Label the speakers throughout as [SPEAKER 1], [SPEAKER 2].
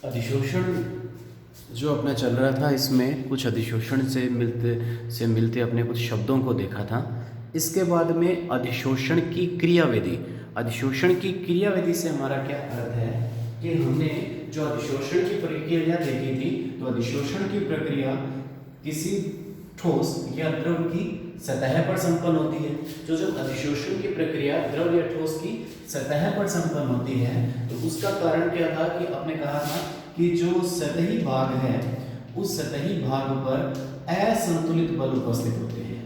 [SPEAKER 1] अधिशोषण जो अपना चल रहा था, इसमें कुछ अधिशोषण से मिलते अपने कुछ शब्दों को देखा था। इसके बाद में अधिशोषण की क्रियाविधि। अधिशोषण की क्रियाविधि से हमारा क्या अर्थ है कि हमने जो अधिशोषण की प्रक्रिया देखी थी, तो अधिशोषण की प्रक्रिया किसी ठोस या द्रव की सतह पर संपन्न होती है। जो जब अधिशोषण की प्रक्रिया द्रव या ठोस की सतह पर संपन्न होती है, तो उसका कारण क्या था कि आपने कहा था कि जो सतही भाग है, उस सतही भाग पर असंतुलित बल उपस्थित होते हैं।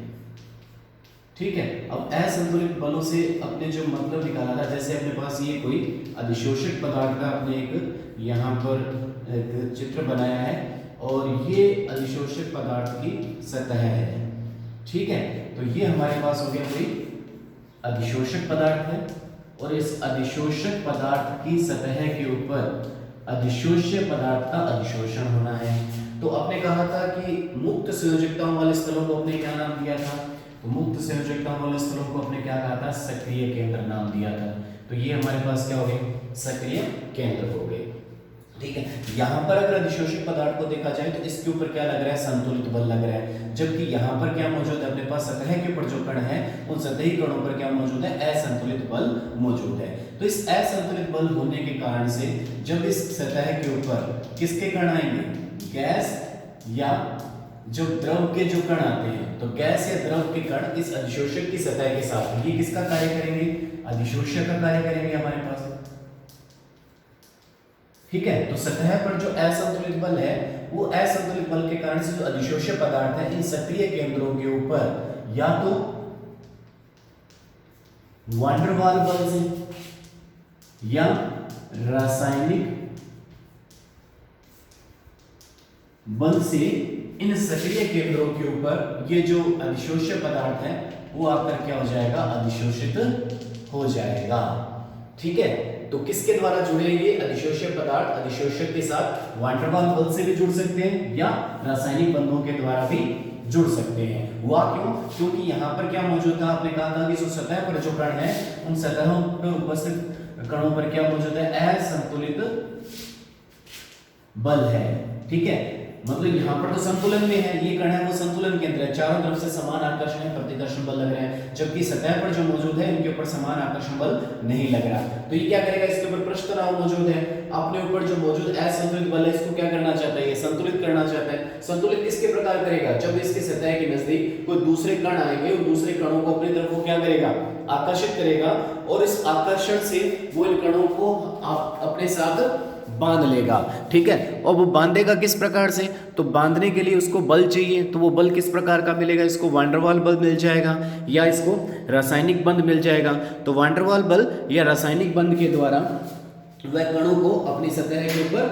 [SPEAKER 1] ठीक है, अब असंतुलित बलों से अपने जो मतलब निकाला था, जैसे अपने पास ये कोई अधिशोषक पदार्थ का अपने एक यहाँ पर एक चित्र बनाया है, और ये अधिशोषक पदार्थ की सतह है। ठीक है, तो ये हमारे पास हो गया कोई अधिशोषक पदार्थ है, और इस अधिशोषक पदार्थ की सतह के ऊपर अधिशोष्य पदार्थ का अधिशोषण होना है। तो आपने कहा था कि मुक्त संयोजकताओं वाले स्थलों को आपने क्या नाम दिया था? तो मुक्त संयोजकताओं वाले स्थलों को आपने क्या कहा था? सक्रिय केंद्र नाम दिया था। तो ये हमारे पास क्या हो गए? सक्रिय केंद्र हो गए। ठीक है, यहां पर अगर अधिशोषक पदार्थ को देखा जाए तो इसके ऊपर क्या लग रहा है? संतुलित बल लग रहा है। जबकि यहां पर क्या मौजूद है? अपने पास सतह के ऊपर जो कण है, उन सतही कणों पर क्या मौजूद है? असंतुलित बल मौजूद है। तो इस असंतुलित बल होने के कारण से जब इस सतह के ऊपर किसके कण आएंगे? गैस या जो द्रव के जो कण आते हैं, तो गैस या द्रव के कण इस अधिशोषक की सतह के साथ ये किसका कार्य करेंगे? अधिशोष्य का कार्य करेंगे हमारे पास। ठीक है, तो सतह पर जो असंतुलित बल है, वो असंतुलित बल के कारण से जो अधिशोष्य पदार्थ है, इन सक्रिय केंद्रों के ऊपर या तो वान डेर वाल बल से या रासायनिक बल से इन सक्रिय केंद्रों के ऊपर ये जो अधिशोष्य पदार्थ है, वो आकर क्या हो जाएगा? अधिशोषित हो जाएगा। ठीक है, तो किसके द्वारा जुड़े ये अधिशोष्य पदार्थ? अधिशोषक के साथ वान डेर वाल बल से भी जुड़ सकते हैं या रासायनिक बंधों के द्वारा भी जुड़ सकते हैं। हुआ क्यों? क्योंकि यहाँ पर क्या मौजूद था? आपने कहा था कि जो सतह पर जो कण है, उन सतहों पर उपस्थित कणों पर क्या मौजूद है? असंतुलित बल है। ठीक है, मतलब यहाँ पर तो संतुलन में है, ये कण है वो संतुलन के अंदर है, चारों तरफ से समान आकर्षण है, प्रतिकर्षण बल लग रहे हैं, जबकि सतह पर जो मौजूद है इनके ऊपर समान आकर्षण बल नहीं लग रहा। तो ये क्या करेगा? इसके ऊपर पृष्ठ तनाव मौजूद है, अपने ऊपर जो मौजूद असंतुलित बल है, इसको क्या करना चाहता है? ये संतुलित करना चाहता है। संतुलित किसके प्रकार करेगा? जब इसके सतह के नजदीक कोई दूसरे कण आएंगे, और दूसरे कणों को अपनी तरफ वो क्या करेगा? आकर्षित करेगा, और इस आकर्षण से वो इन कणों को अपने साथ बांध लेगा। ठीक है, और वो बांधेगा किस प्रकार से? तो बांधने के लिए उसको बल चाहिए, तो वो बल किस प्रकार का मिलेगा? इसको वान डेर वाल बल मिल जाएगा या इसको रासायनिक बंध मिल जाएगा। तो वान डेर वाल बल या रासायनिक बंध के द्वारा वह कणों को अपनी सतह के ऊपर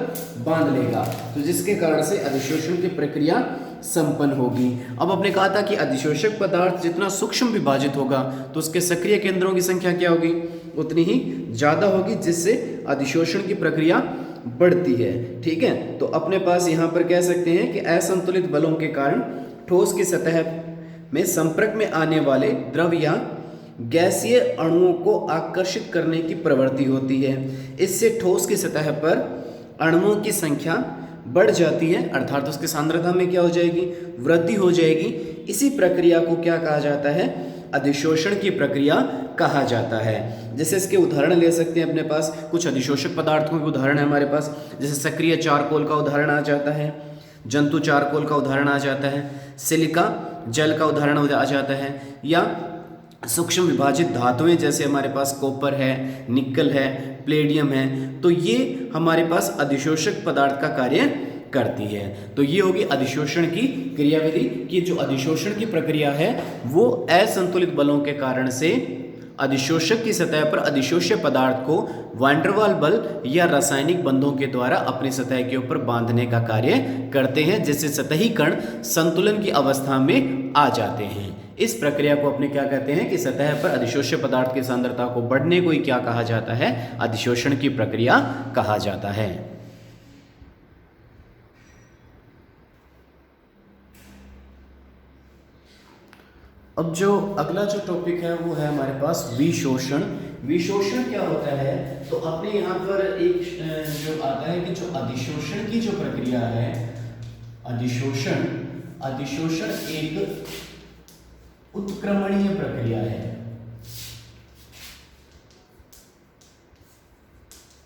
[SPEAKER 1] बांध लेगा, तो जिसके कारण से अधिशोषण की प्रक्रिया संपन्न होगी। अब आपने कहा था कि अधिशोषक पदार्थ जितना सूक्ष्म विभाजित होगा, तो उसके सक्रिय केंद्रों की संख्या क्या होगी? उतनी ही ज्यादा होगी, जिससे अधिशोषण की प्रक्रिया बढ़ती है। ठीक है, तो अपने पास यहाँ पर कह सकते हैं कि असंतुलित बलों के कारण ठोस की सतह में संपर्क में आने वाले द्रव या गैसीय अणुओं को आकर्षित करने की प्रवृत्ति होती है। इससे ठोस की सतह पर अणुओं की संख्या बढ़ जाती है, अर्थात उसकी सांद्रता में क्या हो जाएगी? वृद्धि हो जाएगी। इसी प्रक्रिया को क्या कहा जाता है? अधिशोषण की प्रक्रिया कहा जाता है। जैसे इसके उदाहरण ले सकते हैं, अपने पास कुछ अधिशोषक पदार्थों के उदाहरण है हमारे पास, जैसे सक्रिय चारकोल का उदाहरण आ जाता है, जंतु चारकोल का उदाहरण आ जाता है, सिलिका जल का उदाहरण आ जाता है, या सूक्ष्म विभाजित धातुएं जैसे हमारे पास कॉपर है, निकल है, प्लेडियम है। तो ये हमारे पास अधिशोषक पदार्थ का कार्य करती है। तो ये होगी अधिशोषण की क्रियाविधि, कि जो अधिशोषण की प्रक्रिया है वो असंतुलित बलों के कारण से अधिशोषक की सतह पर अधिशोष्य पदार्थ को वान डेर वाल बल या रासायनिक बंधों के द्वारा अपनी सतह के ऊपर बांधने का कार्य करते हैं, जिससे सतही कण संतुलन की अवस्था में आ जाते हैं। इस प्रक्रिया को अपने क्या कहते हैं कि सतह पर अधिशोष्य पदार्थ की सांद्रता को बढ़ने को ही क्या कहा जाता है? अधिशोषण की प्रक्रिया कहा जाता है। अब जो अगला जो टॉपिक है वो है हमारे पास विशोषण विशोषण क्या होता है, तो अपने यहाँ पर एक जो आता है कि जो अधिशोषण की जो प्रक्रिया है, अधिशोषण एक उत्क्रमणीय प्रक्रिया है।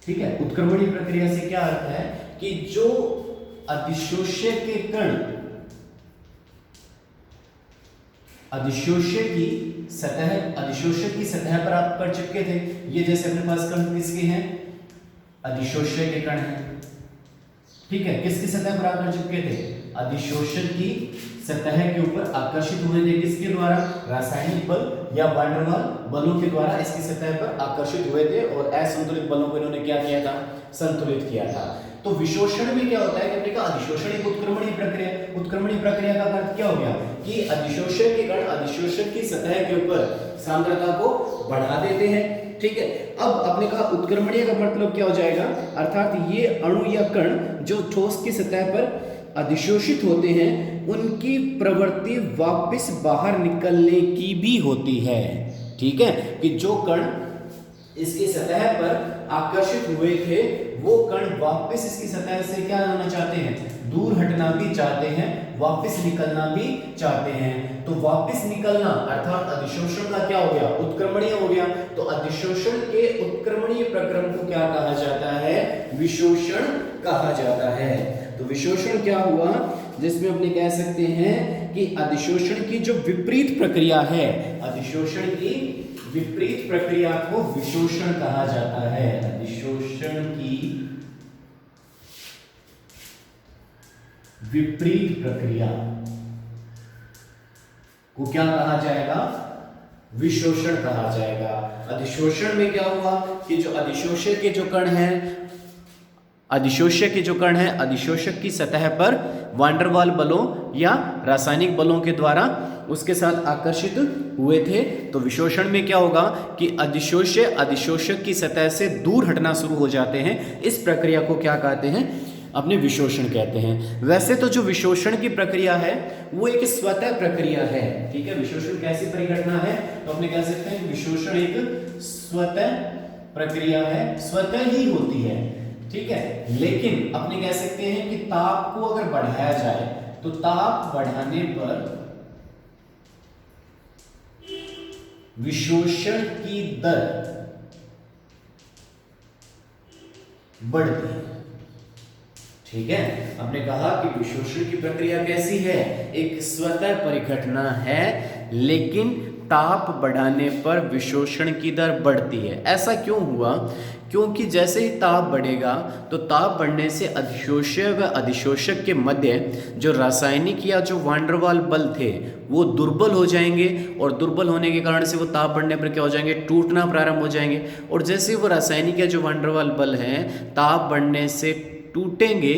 [SPEAKER 1] ठीक है, उत्क्रमणीय प्रक्रिया से क्या अर्थ है कि जो अधिशोष्य के कण अधिशोष्य की सतह पर आप कण चिपके थे, ये जैसे अपने पास कण किसके हैं, अधिशोष्य के कण हैं। ठीक है, किसकी सतह पर आकर चिपके थे, अधिशोषण की सतह के ऊपर आकर्षित हुए थे, किसके द्वारा, रासायनिक बल या वान डेर वाल बलों के द्वारा इसकी सतह पर आकर्षित हुए थे और असंतुलित बलों को इन्होंने क्या किया था, संतुलित किया था। तो विशोषण में क्या होता है कि अपने का अधिशोषण एक उत्क्रमणीय प्रक्रिया का अर्थ क्या हो गया कि अधिशोषक के कण अधिशोषक की सतह के ऊपर सांद्रता को बढ़ा देते हैं। ठीक है, अब अपने का उत्क्रमणीय का मतलब क्या हो जाएगा, अर्थात ये अणु या कण जो ठोस की सतह पर अधिशोषित होते हैं उनकी प्रवृत्ति वापस बाहर निकलने की भी होती है। ठीक है, कि जो कण इसकी सतह पर आकर्षित हुए थे वो कण वापस इसकी सतह से क्या होना चाहते हैं, दूर हटना भी चाहते हैं, वापस निकलना भी चाहते हैं। तो वापस निकलना अर्थात अधिशोषण का क्या हो गया, उत्क्रमणीय हो गया। तो अधिशोषण के उत्क्रमणीय प्रक्रम को क्या कहा जाता है, विशोषण कहा जाता है। तो विशोषण क्या हुआ, जिसमें अपने कह सकते हैं कि अधिशोषण की जो विपरीत प्रक्रिया है, अधिशोषण की विपरीत प्रक्रिया को विशोषण कहा जाता है। अधिशोषण की विपरीत प्रक्रिया को क्या कहा जाएगा, विशोषण कहा जाएगा। अधिशोषण में क्या हुआ कि जो अधिशोषक के जो कण हैं, अधिशोषक की सतह पर वान डेर वाल बलों या रासायनिक बलों के द्वारा उसके साथ आकर्षित हुए थे। तो विशोषण में क्या होगा कि अधिशोषक की सतह से दूर हटना शुरू हो जाते हैं। इस प्रक्रिया को क्या कहते हैं, अपने विशोषण कहते हैं। वैसे तो जो विशोषण की प्रक्रिया है वो एक स्वतः प्रक्रिया है। ठीक है, विशोषण कैसी परिघटना है, तो अपने कह सकते हैं विशोषण एक स्वतः प्रक्रिया है, स्वतः ही होती है। ठीक है, लेकिन अपने कह सकते हैं कि ताप को अगर बढ़ाया जाए तो ताप बढ़ाने पर विशोषण की दर बढ़ती है। ठीक है, हमने कहा कि विशोषण की प्रक्रिया कैसी है, एक स्वतः परिघटना है, लेकिन ताप बढ़ाने पर विशोषण की दर बढ़ती है। ऐसा क्यों हुआ, क्योंकि जैसे ही ताप बढ़ेगा तो ताप बढ़ने से अधिशोषक व अधिशोषक के मध्य जो रासायनिक या जो वान डेर वाल बल थे वो दुर्बल हो जाएंगे, और दुर्बल होने के कारण से वो ताप बढ़ने पर क्या हो जाएंगे, टूटना प्रारंभ हो जाएंगे। और जैसे वो रासायनिक या जो वान डेर वाल बल हैं ताप बढ़ने से टूटेंगे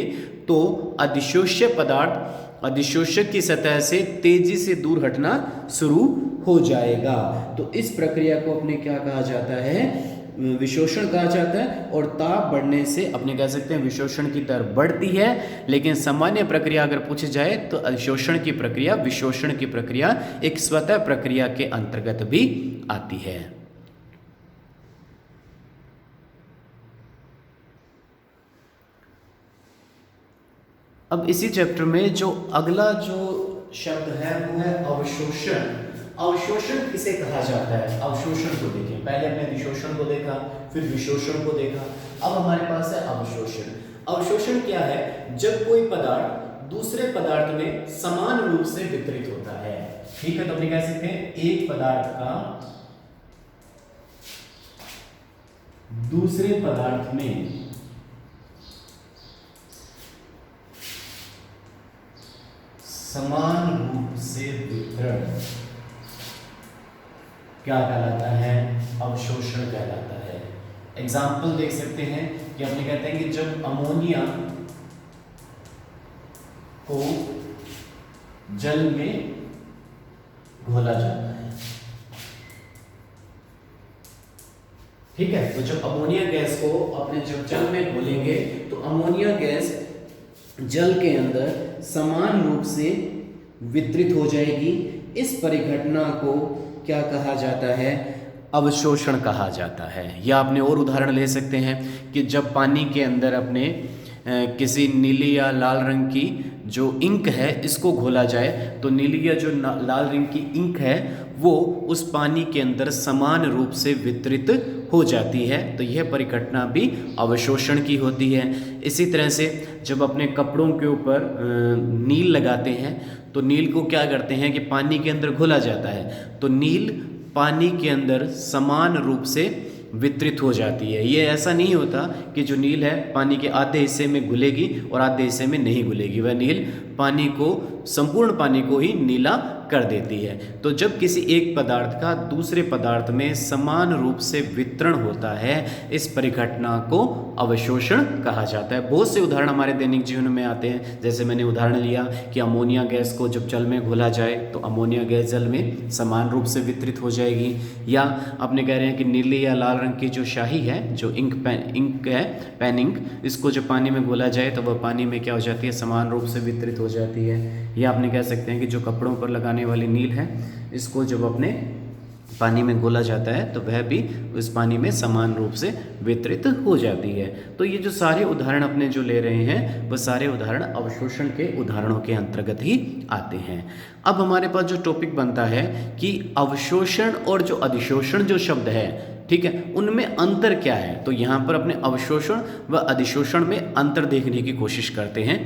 [SPEAKER 1] तो अधिशोष्य पदार्थ अधिशोषक की सतह से तेजी से दूर हटना शुरू हो जाएगा। तो इस प्रक्रिया को अपने क्या कहा जाता है, विशोषण कहा जाता है। और ताप बढ़ने से अपने कह सकते हैं विशोषण की दर बढ़ती है, लेकिन सामान्य प्रक्रिया अगर पूछी जाए तो अधिशोषण की प्रक्रिया, विशोषण की प्रक्रिया एक स्वतः प्रक्रिया के अंतर्गत भी आती है। अब इसी चैप्टर में जो अगला जो शब्द है वो है अवशोषण। अवशोषण किसे कहा जाता है, अवशोषण को देखें। पहले हमने अधिशोषण को देखा, फिर विशोषण को देखा, अब हमारे पास है अवशोषण। अवशोषण क्या है, जब कोई पदार्थ दूसरे पदार्थ में समान रूप से वितरित होता है। ठीक है, तो अपने कह सकते हैं एक पदार्थ का दूसरे पदार्थ में समान रूप से वितरण क्या कहलाता है, अवशोषण कहलाता है। एग्जाम्पल देख सकते हैं कि अपने कहते हैं कि जब अमोनिया को जल में घोला जाता है, ठीक है, तो जब अमोनिया गैस को अपने जब जल में घोलेंगे तो अमोनिया गैस जल के अंदर समान रूप से वितरित हो जाएगी। इस परिघटना को क्या कहा जाता है, अवशोषण कहा जाता है। या आपने और उदाहरण ले सकते हैं कि जब पानी के अंदर अपने किसी नीली या लाल रंग की जो इंक है इसको घोला जाए तो नीली या जो लाल रंग की इंक है वो उस पानी के अंदर समान रूप से वितरित हो जाती है, तो यह परिघटना भी अवशोषण की होती है। इसी तरह से जब अपने कपड़ों के ऊपर नील लगाते हैं तो नील को क्या करते हैं कि पानी के अंदर घोला जाता है, तो नील पानी के अंदर समान रूप से वितरित हो जाती है। ये ऐसा नहीं होता कि जो नील है पानी के आधे हिस्से में घुलेगी और आधे हिस्से में नहीं घुलेगी, वह नील पानी को, संपूर्ण पानी को ही नीला कर देती है। तो जब किसी एक पदार्थ का दूसरे पदार्थ में समान रूप से वितरण होता है, इस परिघटना को अवशोषण कहा जाता है। बहुत से उदाहरण हमारे दैनिक जीवन में आते हैं, जैसे मैंने उदाहरण लिया कि अमोनिया गैस को जब जल में घोला जाए तो अमोनिया गैस जल में समान रूप से वितरित हो जाएगी। या अपने कह रहे हैं कि नीली या लाल रंग की जो शाही है, जो इंक है, पेन इंक, इसको जब पानी में घोला जाए तो वह पानी में क्या हो जाती है, समान रूप से वितरित हो जाती है। या आपने कह सकते हैं कि जो कपड़ों पर लगाने वाली नील है, इसको जब अपने पानी में घोला जाता है तो वह भी उस पानी में समान रूप से वितरित हो जाती है। तो ये जो सारे उदाहरण अपने जो ले रहे हैं वह सारे उदाहरण अवशोषण के उदाहरणों के अंतर्गत ही आते हैं। अब हमारे पास जो टॉपिक बनता है कि अवशोषण और जो अधिशोषण जो शब्द है, ठीक है, उनमें अंतर क्या है। तो यहाँ पर अपने अवशोषण व अधिशोषण में अंतर देखने की कोशिश करते हैं।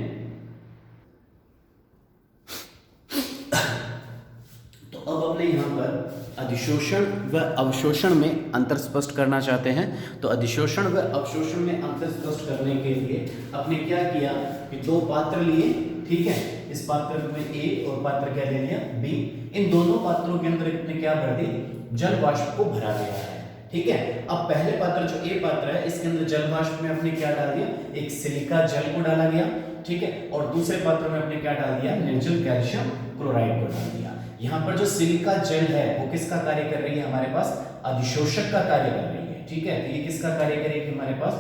[SPEAKER 1] तो अब अपने यहाँ पर अधिशोषण व अवशोषण में अंतर स्पष्ट करना चाहते हैं। तो अधिशोषण व अवशोषण में अंतर स्पष्ट करने के लिए अपने क्या किया कि दो पात्र लिए, ठीक है, इस पात्र में A और पात्र क्या ले लिया B। इन दोनों पात्रों के अंदर इतने क्या भर दी, जल वाष्प को भरा गया है, ठीक है। अब पहले पात्र जो A पात्र है, इसके अंदर जल वाष्प में अपने क्या डाल दिया, एक सिलिका जल को डाला गया, ठीक है, और दूसरे पात्र में अपने क्या डाल दिया, निर्जल कैल्शियम क्लोराइड को डाल दिया। यहाँ पर जो सिलिका जल है वो किसका कार्य कर रही है, हमारे पास अधिशोषक का कार्य कर रही है, ठीक है। तो ये किसका कार्य करेगी, हमारे पास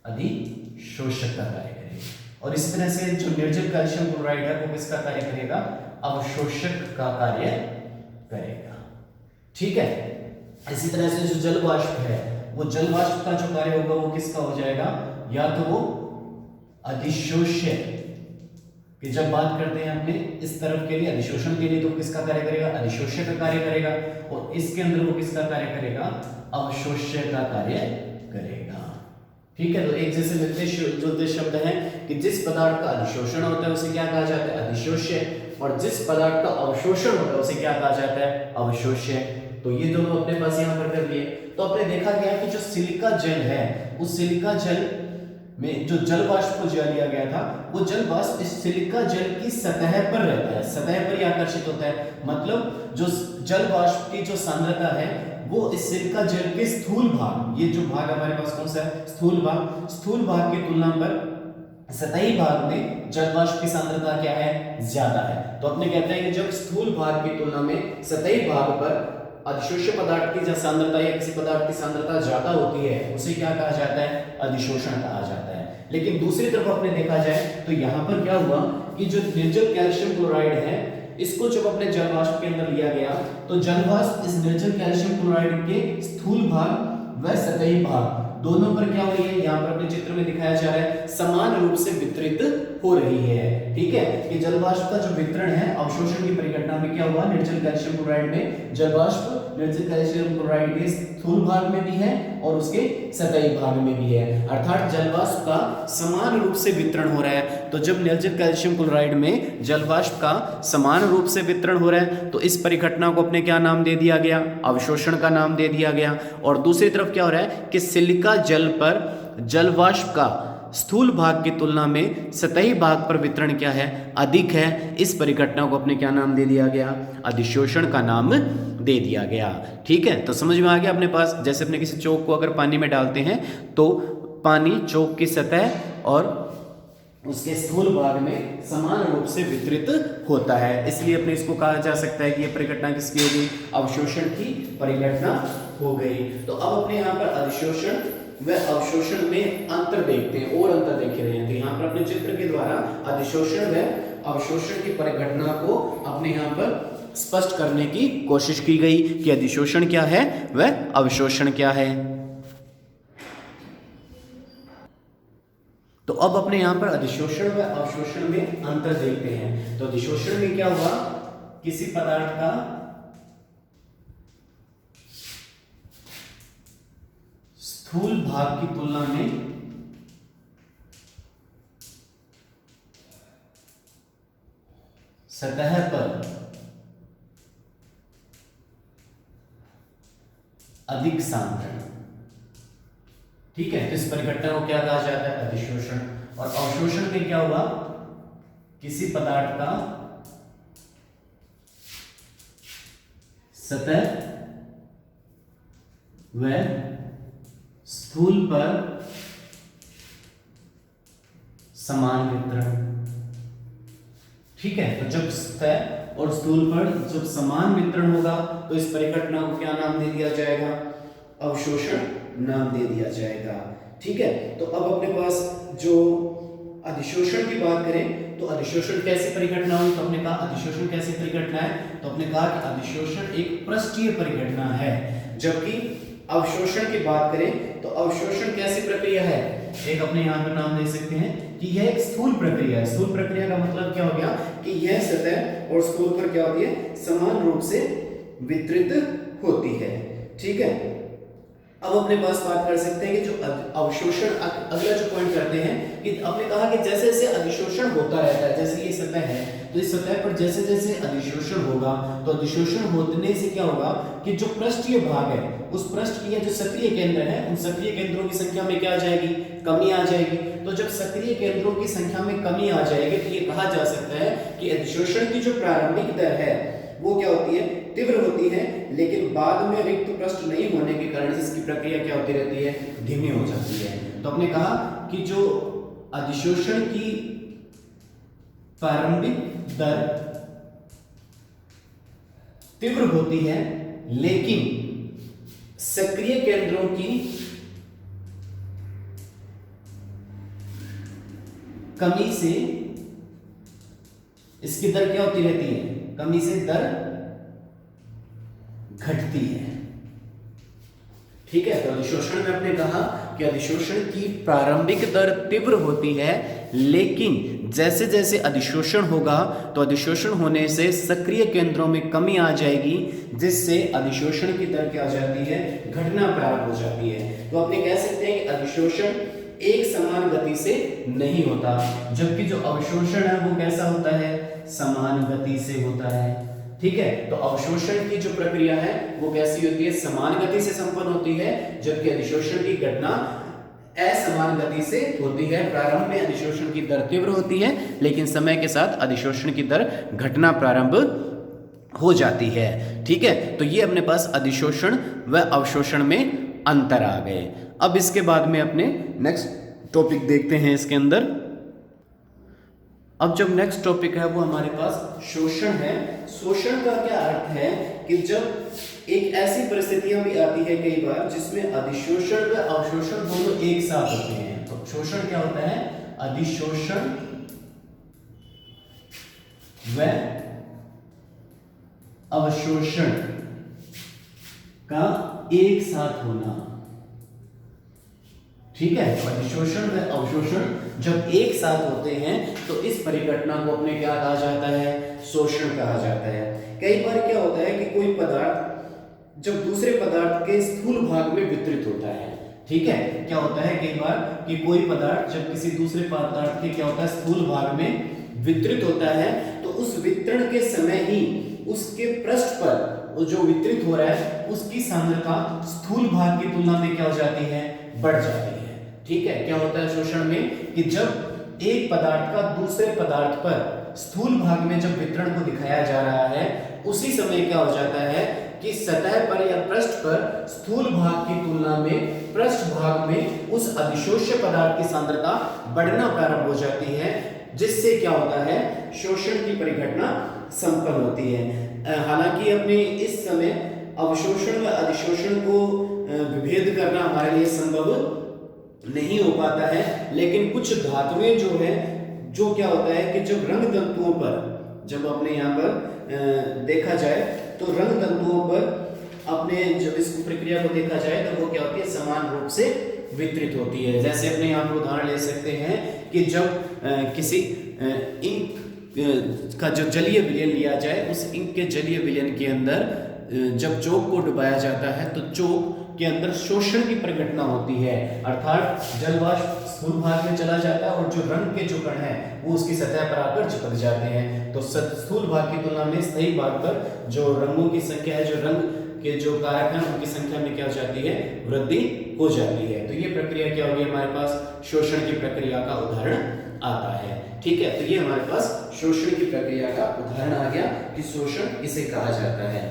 [SPEAKER 1] अधिशोषक का कार्य करेगी। और इस तरह से जो निर्जल कैल्शियम क्लोराइड है वो किसका कार्य करेगा, अवशोषक का कार्य करेगा, ठीक है। इसी तरह से जो जल वाष्प है वो जल वाष्प का जो कार्य होगा वो किसका हो जाएगा, या तो वो अधिशोष्य, कि जब बात करते हैं अपने इस तरफ के लिए अधिशोषण के लिए तो किसका कार्य करेगा, अधिशोष्य का कार्य करेगा, और इसके अंदर वो किसका कार्य करेगा, अवशोष्य का कार्य करेगा, ठीक है। तो एक जैसे मिलते जुलते शब्द हैं कि जिस पदार्थ का अधिशोषण होता है उसे क्या कहा जाता है, अधिशोष्य, और जिस पदार्थ का अवशोषण होता है उसे क्या कहा जाता है, अवशोष्य। तो ये दोनों अपने पास यहाँ पर कर लिए। तो अपने देखा गया कि जो सिलिका जल है, उस सिलिका जल में जो जल वाष्प को जो लिया गया था, वो जल वाष्प इस सिलिका जल की सतह पर रहता है, सतह पर ही आकर्षित होता है। मतलब जो जल वाष्प की जो सांद्रता है वो इस सिलिका जल के स्थूल भाग, ये जो भाग हमारे पास कौन सा है, स्थूल भाग, स्थूल भाग की तुलना पर सतही भाग में जल वाष्प की सांद्रता क्या है, ज्यादा है। तो अपने कहते हैं कि जब स्थूल भाग की तुलना में सतही भाग पर अधिशोष्य पदार्थ की जब सांद्रता या किसी पदार्थ की सांद्रता ज्यादा होती है उसे क्या कहा जाता है, अधिशोषण कहा जाता है। लेकिन दूसरी तरफ अपने देखा जाए तो यहाँ पर क्या हुआ कि जो निर्जल कैल्शियम क्लोराइड है इसको जब अपने जल वाष्प के अंदर लिया गया तो जल वाष्प इस निर्जल कैल्शियम क्लोराइड के स्थूल भाग व सतही भाग दोनों पर क्या हो रही है, यहाँ पर अपने चित्र में दिखाया जा रहा है, समान रूप से वितरित हो रही है, ठीक है। कि जल वाष्प का जो वितरण है अवशोषण की परिघटना में क्या हुआ, निर्जल कैल्शियम क्लोराइड में जल वाष्प निर्जल कैल्शियम क्लोराइड के स्थूल भाग में भी है और उसके सतही भाग में भी है, अर्थात जल वाष्प का समान रूप से वितरण हो रहा है। तो जब निर्जल कैल्शियम क्लोराइड में जल वाष्प का समान रूप से वितरण हो रहा है तो इस परिघटना को अपने क्या नाम दे दिया गया, अवशोषण का नाम दे दिया गया। और दूसरी तरफ क्या हो रहा है कि सिलिका जल पर जल वाष्प का स्थूल भाग की तुलना में सतही भाग पर वितरण क्या है, अधिक है। इस परिघटना को अपने क्या नाम दे दिया गया, अधिशोषण का नाम दे दिया गया, ठीक है। तो समझ में आ गया अपने पास, जैसे अपने किसी चौक को अगर पानी में डालते हैं तो पानी चौक की सतह और उसके स्थूल भाग में समान रूप से वितरित होता है, इसलिए अपने इसको कहा जा सकता है कि यह परिघटना किसकी हो गई, अवशोषण की परिघटना हो गई। तो अब अपने यहाँ पर अधिशोषण व अवशोषण में अंतर देखते हैं और अंतर देखे रहे हैं। तो यहाँ पर अपने चित्र के द्वारा अधिशोषण व अवशोषण की परिघटना को अपने यहाँ पर स्पष्ट करने की कोशिश की गई कि अधिशोषण क्या है वह अवशोषण क्या है। तो अब अपने यहाँ पर अधिशोषण व अवशोषण में अंतर देखते हैं। तो अधिशोषण में क्या हुआ, किसी पदार्थ का स्थूल भाग की तुलना में सतह पर अधिक सांद्रण, ठीक है, तो इस परिघटना को क्या कहा जाता है, अधिशोषण। और अवशोषण में क्या हुआ, किसी पदार्थ का सतह व स्थूल पर समान वितरण, ठीक है। तो जब सतह और स्थूल पर जब समान वितरण होगा तो इस परिघटना को क्या नाम दे दिया जाएगा, अवशोषण नाम दे दिया जाएगा, ठीक है। तो अब अपने पास जो अधिशोषण की बात करें तो अधिशोषण कैसी परिघटना हुई, तो हमने कहा अधिशोषण कैसी परिघटना है, तो हमने कहा कि अधिशोषण एक पृष्ठीय परिघटना है। जबकि अवशोषण की बात करें तो अवशोषण कैसी प्रक्रिया है, एक अपने यहाँ पर नाम दे सकते हैं कि यह एक स्थूल प्रक्रिया है। स्थूल प्रक्रिया का मतलब क्या हो गया कि यह सतह और स्थूल पर क्या होती है, समान रूप से वितरित होती है, ठीक है। अब अपने पास बात कर सकते हैं कि जो अवशोषण, अगला जो पॉइंट करते हैं कि आपने कहा कि जैसे जैसे अधिशोषण होता रहता है, जैसे ये सतह है तो इस सतह पर जैसे जैसे अधिशोषण होगा तो अधिशोषण होने से क्या होगा कि जो पृष्ठीय भाग है उस पृष्ठ की जो सक्रिय केंद्र है उन सक्रिय केंद्रों की संख्या में क्या आ जाएगी, कमी आ जाएगी। तो जब सक्रिय केंद्रों की संख्या में कमी आ जाएगी तो ये कहा जा सकता है कि अधिशोषण की जो प्रारंभिक दर है वो क्या होती है, तीव्र होती है, लेकिन बाद में रिक्त पृष्ठ नहीं होने के कारण इसकी प्रक्रिया क्या होती रहती है, धीमी हो जाती है। तो हमने कहा कि जो अधिशोषण की प्रारंभिक दर तीव्र होती है लेकिन सक्रिय केंद्रों की कमी से इसकी दर क्या होती रहती है, कमी से दर घटती है, ठीक है। तो अधिशोषण में आपने कहा कि अधिशोषण की प्रारंभिक दर तीव्र होती है लेकिन जैसे जैसे अधिशोषण होगा तो अधिशोषण होने से सक्रिय केंद्रों में कमी आ जाएगी जिससे अधिशोषण की दर क्या हो जाती है, घटना प्रारंभ हो जाती है। तो अपने कह सकते हैं कि अधिशोषण एक समान गति से नहीं होता, जबकि जो अवशोषण है वो कैसा होता है, समान गति से होता है, ठीक है। तो अवशोषण की जो प्रक्रिया है वो कैसी होती है, समान गति से संपन्न होती है, जबकि अधिशोषण की घटना असमान गति से होती है। प्रारंभ में अधिशोषण की दर तीव्र होती है लेकिन समय के साथ अधिशोषण की दर घटना प्रारंभ हो जाती है, ठीक है। तो ये अपने पास अधिशोषण व अवशोषण में अंतर आ गए। अब इसके बाद में अपने नेक्स्ट टॉपिक देखते हैं इसके अंदर। अब जब नेक्स्ट टॉपिक है वो हमारे पास शोषण है। शोषण का क्या अर्थ है कि जब एक ऐसी परिस्थितियां भी आती है कई बार जिसमें अधिशोषण व अवशोषण दोनों एक साथ होते हैं। तो शोषण क्या होता है, अधिशोषण व अवशोषण का एक साथ होना, ठीक है। तो अधिशोषण व अवशोषण जब एक साथ होते हैं तो इस परिघटना को अपने क्या कहा जाता है, शोषण कहा जाता है। कई बार क्या होता है कि कोई पदार्थ जब दूसरे पदार्थ के स्थूल भाग में वितरित होता है, ठीक है। क्या होता है कई बार कि कोई पदार्थ जब किसी दूसरे पदार्थ के क्या होता है, स्थूल भाग में वितरित होता है तो उस वितरण के समय ही उसके पृष्ठ पर जो वितरित हो रहा है उसकी सांद्रता स्थूल भाग की तुलना में क्या हो जाती है, बढ़ जाती है, ठीक है। क्या होता है शोषण में कि जब एक पदार्थ का दूसरे पदार्थ पर स्थूल भाग में जब वितरण को दिखाया जा रहा है उसी समय क्या हो जाता है कि सतह पर या पृष्ठ पर स्थूल भाग की तुलना में पृष्ठ भाग में उस अधिशोष्य पदार्थ की सांद्रता बढ़ना प्रारंभ हो जाती है, जिससे क्या होता है, शोषण की परिघटना संपन्न होती है। हालांकि अपने इस समय अवशोषण व अधिशोषण को विभेद करना हमारे लिए संभव नहीं हो पाता है, लेकिन कुछ धातुएं जो है जो क्या होता है कि जब रंग तंतुओं पर, जब अपने यहाँ पर देखा जाए तो रंग तंतुओं पर अपने जब इस प्रक्रिया को देखा जाए तो वो क्या होती है, समान रूप से वितरित होती है। जैसे अपने यहाँ पर उदाहरण ले सकते हैं कि जब किसी इंक का जो जलीय विलयन लिया जाए, उस इंक के जलीय विलयन के अंदर जब चोक को डुबाया जाता है तो चोक के अंदर शोषण की प्रघटना होती है, अर्थात जलवाष्प स्थूल भाग में चला जाता है और जो रंग के जो कण हैं वो उसकी सतह पर आकर चिपक जाते हैं। तो स्थूल भाग की तुलना में स्थायी भाग पर जो रंगों की संख्या है, जो रंग के जो कारक हैं उनकी संख्या में क्या हो जाती है, वृद्धि हो जाती है। तो ये प्रक्रिया क्या होगी, हमारे पास शोषण की प्रक्रिया का उदाहरण आता है। ठीक है, तो ये हमारे पास शोषण की प्रक्रिया का उदाहरण आ गया कि शोषण किसे कहा जाता है।